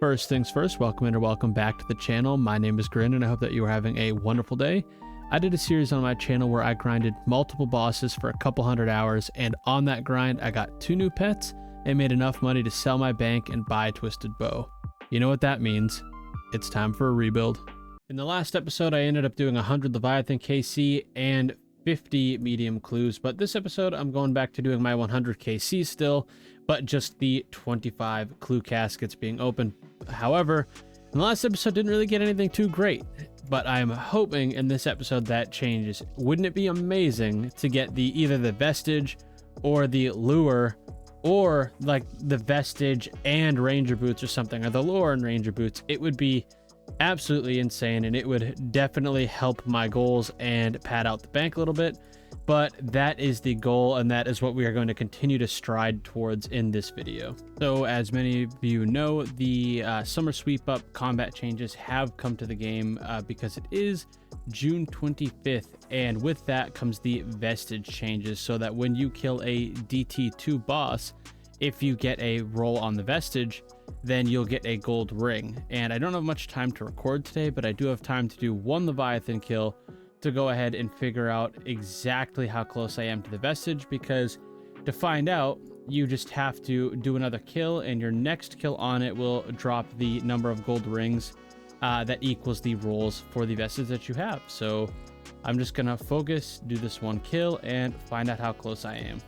First things first, welcome in or welcome back to the channel. My name is Grin and I hope that you are having a wonderful day. I did a series on my channel where I grinded multiple bosses for a couple hundred hours, and on that grind I got 2 new pets and made enough money to sell my bank and buy a twisted bow. You know what that means? It's time for a rebuild. In the last episode I ended up doing 100 Leviathan KC and 50 medium clues, but this episode I'm going back to doing my 100 KC still, but just the 25 clue caskets being open. However, in the last episode didn't really get anything too great, but I'm hoping in this episode that changes. Wouldn't it be amazing to get either the vestige or the lure, or like the vestige and ranger boots or something, or the lure and ranger boots? It would be absolutely insane, and it would definitely help my goals and pad out the bank a little bit. But that is the goal, and that is what we are going to continue to stride towards in this video. So as many of you know, the summer sweep up combat changes have come to the game because it is June 25th, and with that comes the vestige changes, so that when you kill a DT2 boss, if you get a roll on the vestige, then you'll get a gold ring. And I don't have much time to record today, but I do have time to do one Leviathan kill to go ahead and figure out exactly how close I am to the vestige, because to find out, you just have to do another kill, and your next kill on it will drop the number of gold rings that equals the rolls for the vestige that you have. So I'm just gonna focus, do this one kill, and find out how close I am.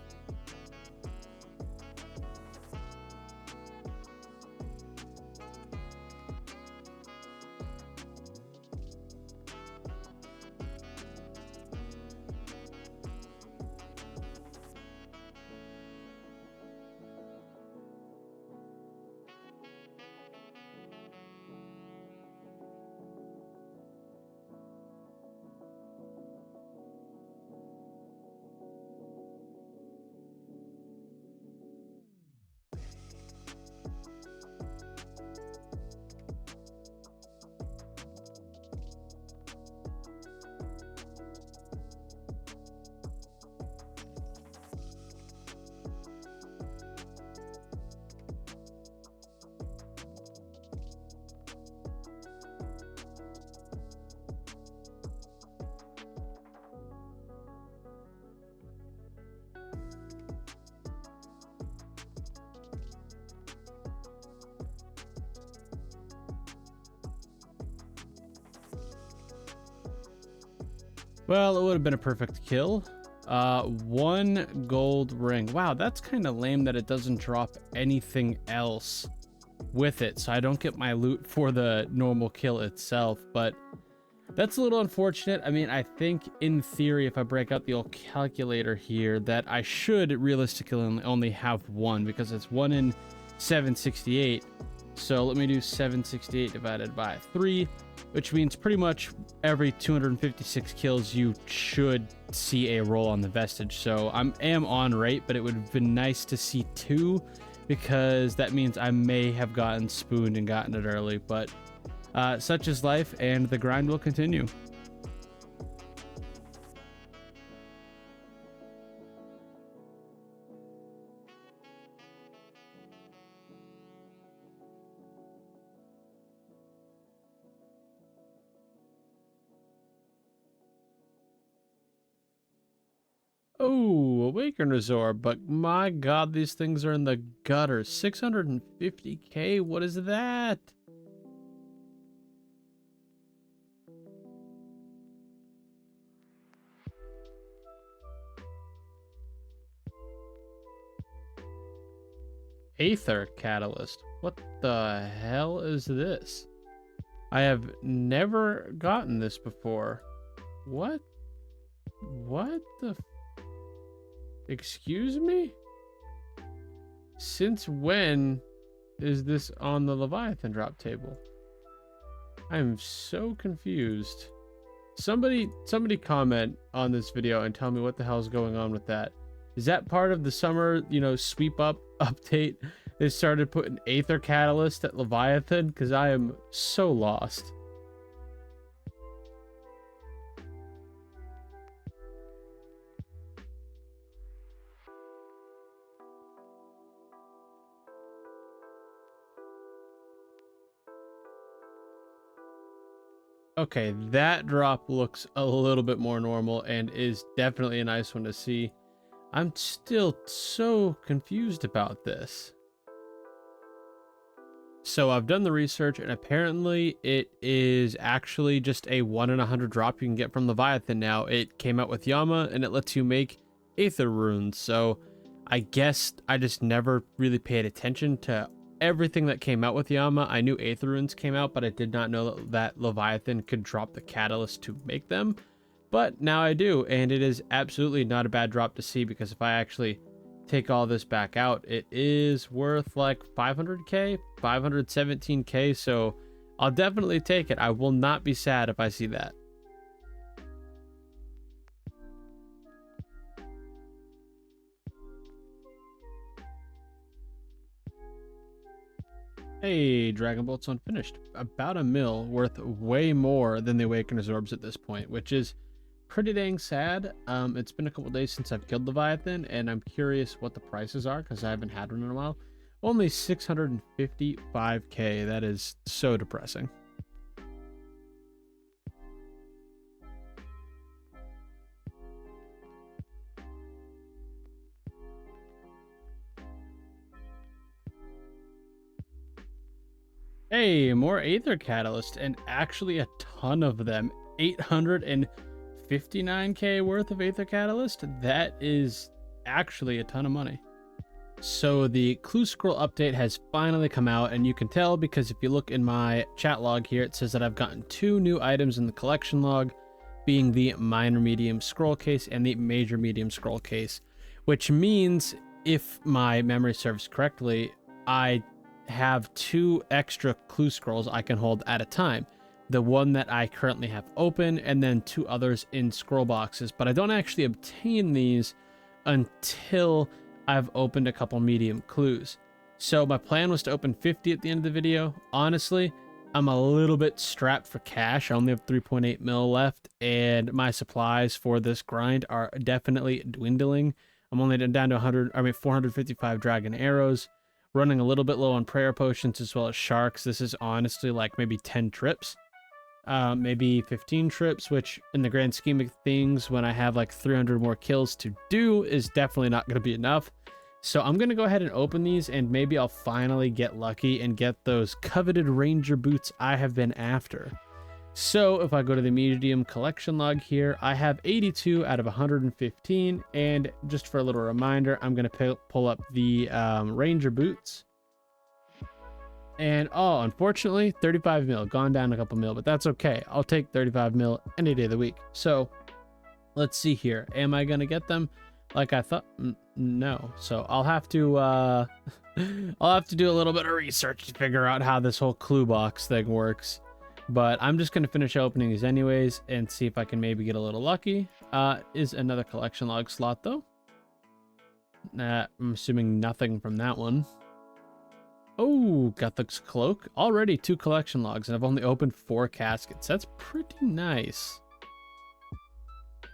Well, it would have been a perfect kill. 1 gold ring. Wow, that's kind of lame that it doesn't drop anything else with it, so I don't get my loot for the normal kill itself, but that's a little unfortunate. I mean, I think in theory, if I break out the old calculator here, that I should realistically only have 1, because it's 1 in 768. So let me do 768 divided by 3, which means pretty much every 256 kills you should see a roll on the vestige. So I am on rate, but it would have been nice to see 2, because that means I may have gotten spooned and gotten it early. But such is life, and the grind will continue. Oh, Awakener's Orb, but my god, these things are in the gutter. 650k, what is that? Aether Catalyst. What the hell is this? I have never gotten this before. What? What the? Excuse me? Since when is this on the Leviathan drop table? I'm so confused. Somebody comment on this video and tell me what the hell is going on with that. Is that part of the summer, sweep up update? They started putting Aether Catalyst at Leviathan, because I am so lost. Okay, that drop looks a little bit more normal and is definitely a nice one to see. I'm still so confused about this. So I've done the research, and apparently it is actually just a 1 in 100 drop you can get from Leviathan now. It came out with Yama, and it lets you make Aether runes. So I guess I just never really paid attention to everything that came out with Yama. I knew Aether runes came out, but I did not know that Leviathan could drop the catalyst to make them. But now I do, and it is absolutely not a bad drop to see, because if I actually take all this back out, it is worth like 500k, 517k, so I'll definitely take it. I will not be sad if I see that. Hey, Dragon Bolt's unfinished. About a mil, worth way more than the Awakener's Orbs at this point, which is pretty dang sad. It's been a couple days since I've killed Leviathan, and I'm curious what the prices are because I haven't had one in a while. Only 655k. That is so depressing. Hey, more Aether Catalyst, and actually a ton of them. 859k worth of Aether Catalyst. That is actually a ton of money. So the clue scroll update has finally come out, and you can tell because if you look in my chat log here, it says that I've gotten 2 new items in the collection log, being the minor medium scroll case and the major medium scroll case, which means if my memory serves correctly, I have 2 extra clue scrolls I can hold at a time. The one that I currently have open, and then 2 others in scroll boxes, but I don't actually obtain these until I've opened a couple medium clues. So my plan was to open 50 at the end of the video. Honestly, I'm a little bit strapped for cash. I only have 3.8 mil left, and my supplies for this grind are definitely dwindling. I'm only down to 455 dragon arrows, running a little bit low on prayer potions as well as sharks. This is honestly like maybe 10 trips. Maybe 15 trips, which in the grand scheme of things, when I have like 300 more kills to do, is definitely not going to be enough. So I'm going to go ahead and open these, and maybe I'll finally get lucky and get those coveted ranger boots I have been after. So if I go to the medium collection log here, I have 82 out of 115, and just for a little reminder, I'm going to pull up the ranger boots. And oh, unfortunately, 35 mil, gone down a couple mil, but that's okay. I'll take 35 mil any day of the week. So let's see here. Am I going to get them like I thought? No. So I'll have to I'll have to do a little bit of research to figure out how this whole clue box thing works. But I'm just going to finish opening these anyways and see if I can maybe get a little lucky. Is another collection log slot though? I'm assuming nothing from that one. Oh, got the cloak. Already 2 collection logs, and I've only opened 4 caskets. That's pretty nice.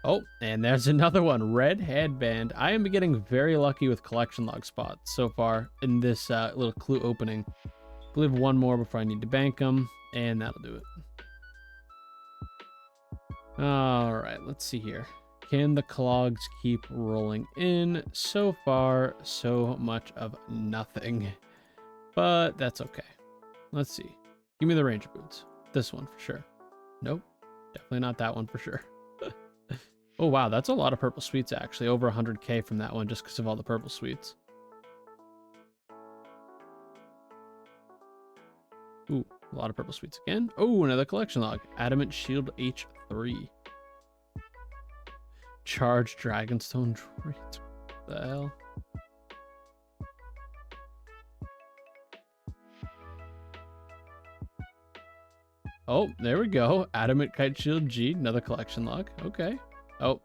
Oh, and there's another one. Red headband. I am getting very lucky with collection log spots so far in this little clue opening. I believe 1 more before I need to bank them, and that'll do it. All right, let's see here. Can the clogs keep rolling in? So far, so much of nothing. But that's okay. Let's see. Give me the ranger boots. This one for sure. Nope. Definitely not that one for sure. Oh, wow. That's a lot of purple sweets, actually. Over 100k from that one just because of all the purple sweets. Ooh, a lot of purple sweets again. Oh, another collection log. Adamant Shield H3. Charged Dragonstone Jewelry. What the hell? Oh, there we go. Adamant Kite Shield G, another collection log. Okay. Oh,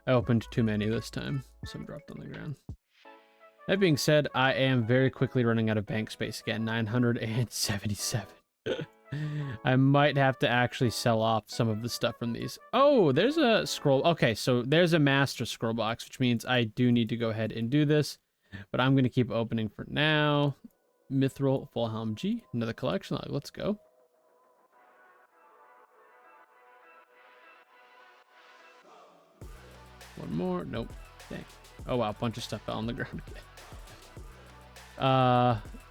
I opened too many this time. Some dropped on the ground. That being said, I am very quickly running out of bank space again. 977. I might have to actually sell off some of the stuff from these. Oh, there's a scroll. Okay, so there's a master scroll box, which means I do need to go ahead and do this. But I'm going to keep opening for now. Mithril Full Helm G, another collection log. Let's go. One more. Nope. Dang. Oh wow, a bunch of stuff fell on the ground again.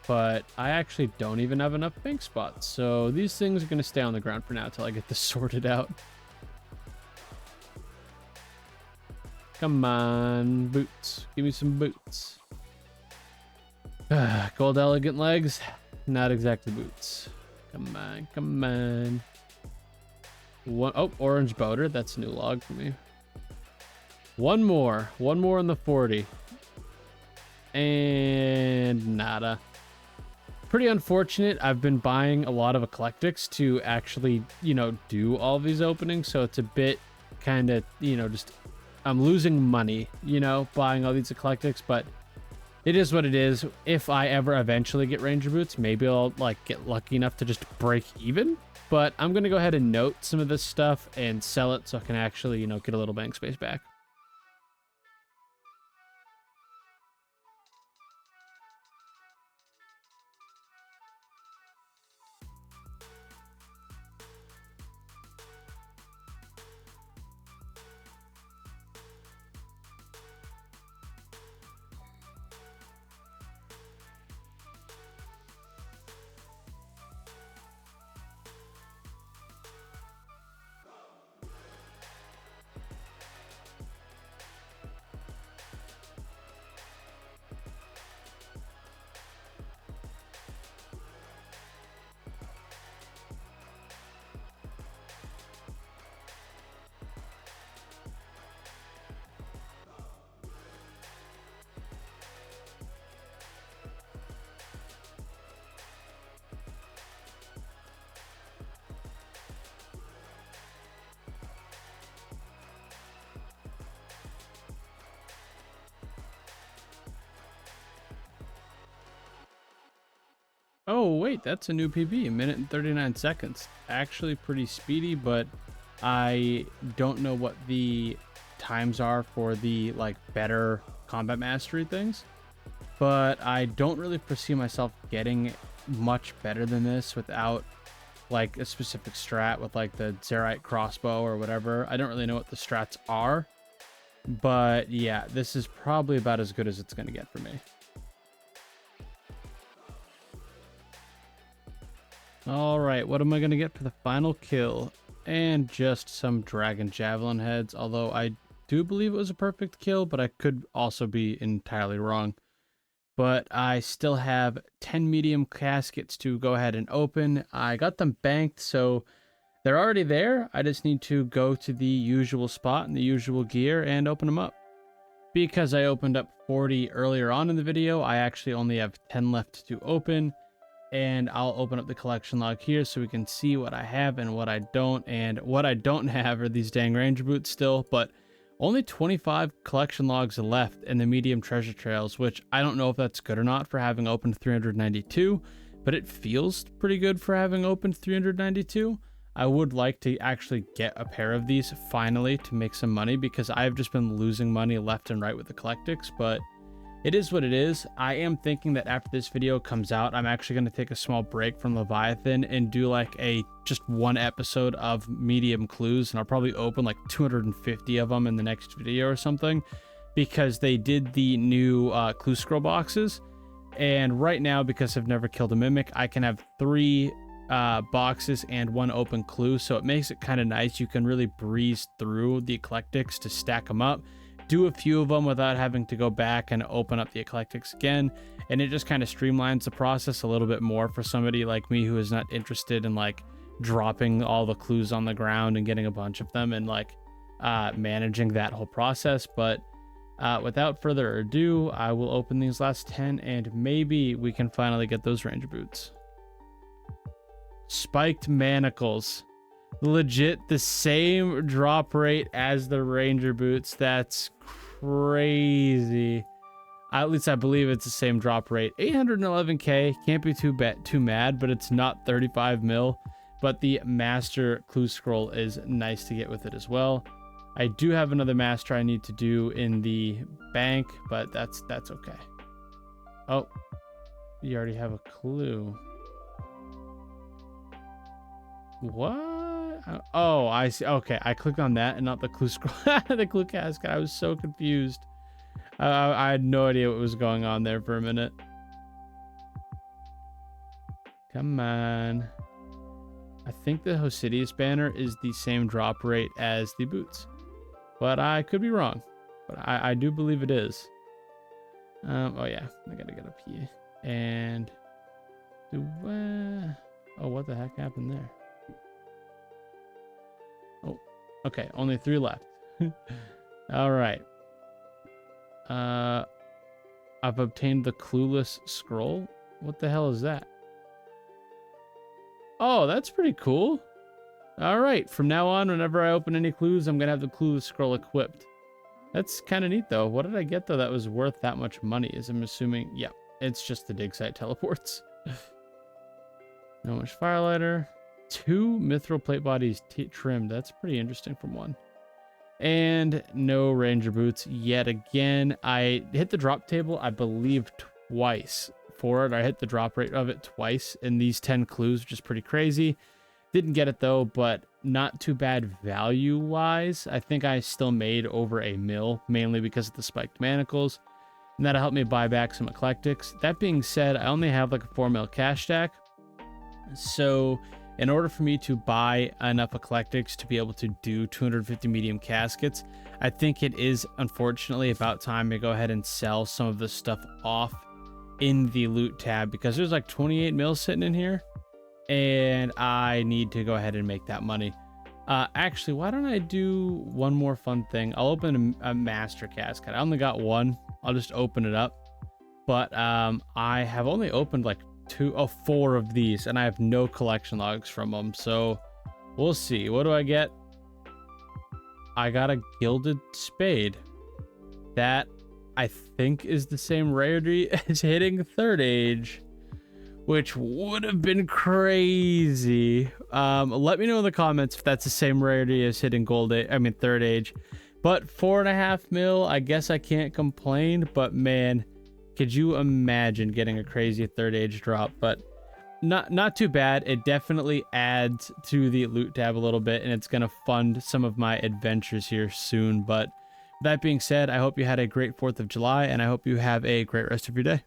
But I actually don't even have enough bank spots, so these things are gonna stay on the ground for now until I get this sorted out. Come on, boots. Give me some boots. Gold elegant legs. Not exactly boots. Come on, come on. Oh, orange boater. That's a new log for me. One more in the 40. And nada. Pretty unfortunate. I've been buying a lot of eclectics to actually, do all these openings. So it's a bit kind of, just I'm losing money, buying all these eclectics, but it is what it is. If I ever eventually get ranger boots, maybe I'll get lucky enough to just break even. But I'm going to go ahead and note some of this stuff and sell it so I can actually, get a little bank space back. Oh, wait, that's a new PB, a minute and 39 seconds. Actually pretty speedy, but I don't know what the times are for the better combat mastery things. But I don't really foresee myself getting much better than this without a specific strat with the Zerite crossbow or whatever. I don't really know what the strats are, but yeah, this is probably about as good as it's going to get for me. All right, what am I going to get for the final kill? And just some dragon javelin heads, although I do believe it was a perfect kill, but I could also be entirely wrong. But I still have 10 medium caskets to go ahead and open. I got them banked, so they're already there. I just need to go to the usual spot in the usual gear and open them up. Because I opened up 40 earlier on in the video, I actually only have 10 left to open. And I'll open up the collection log here so we can see what I have and what I don't. And what I don't have are these dang ranger boots still, but only 25 collection logs left in the medium treasure trails, which I don't know if that's good or not for having opened 392, but it feels pretty good for having opened 392. I would like to actually get a pair of these finally to make some money, because I've just been losing money left and right with the eclectics, but it is what it is. I am thinking that after this video comes out, I'm actually going to take a small break from Leviathan and do just one episode of medium clues, and I'll probably open 250 of them in the next video or something, because they did the new clue scroll boxes. And right now, because I've never killed a mimic, I can have 3 boxes and 1 open clue, so it makes it kind of nice. You can really breeze through the eclectics to stack them up, do a few of them without having to go back and open up the eclectics again, and it just kind of streamlines the process a little bit more for somebody like me who is not interested in dropping all the clues on the ground and getting a bunch of them and managing that whole process. But without further ado, I will open these last 10 and maybe we can finally get those ranger boots. Spiked manacles. Legit the same drop rate as the ranger boots. That's crazy. At least I believe it's the same drop rate. 811k, can't be too mad, but it's not 35 mil. But the master clue scroll is nice to get with it as well. I do have another master I need to do in the bank, but that's okay. Oh, you already have a clue. What? Oh, I see. Okay, I clicked on that and not the clue scroll. The clue casket. I was so confused. I had no idea what was going on there for a minute. Come on. I think the Hosidius banner is the same drop rate as the boots, but I could be wrong. But I do believe it is. Oh yeah, I gotta get up here. And oh, what the heck happened there? Oh, okay, only 3 left. All right. I've obtained the clueless scroll. What the hell is that? Oh, that's pretty cool. All right, from now on, whenever I open any clues, I'm gonna have the clueless scroll equipped. That's kind of neat, though. What did I get, though, that was worth that much money? Is I'm assuming, yeah, it's just the dig site teleports. No much firelighter. 2 mithril plate bodies trimmed. That's pretty interesting from 1. And no ranger boots yet again. I hit the drop table, I believe, twice for it. I hit the drop rate of it twice in these 10 clues, which is pretty crazy. Didn't get it though, but not too bad value wise. I think I still made over a mil, mainly because of the spiked manacles, and that'll help me buy back some eclectics. That being said, I only have like a 4 mil cash stack, so in order for me to buy enough eclectics to be able to do 250 medium caskets, I think it is unfortunately about time to go ahead and sell some of this stuff off in the loot tab, because there's like 28 mil sitting in here and I need to go ahead and make that money. Actually, why don't I do one more fun thing? I'll open a master casket. I only got 1. I'll just open it up. But I have only opened like 4 of these, and I have no collection logs from them, so we'll see. What do I get? I got a gilded spade. That I think is the same rarity as hitting 3rd age, which would have been crazy. Let me know in the comments if that's the same rarity as hitting 3rd age. But 4.5 mil, I guess I can't complain, but man, could you imagine getting a crazy 3rd age drop? But not too bad. It definitely adds to the loot tab a little bit, and it's gonna fund some of my adventures here soon. But that being said, I hope you had a great 4th of July, and I hope you have a great rest of your day.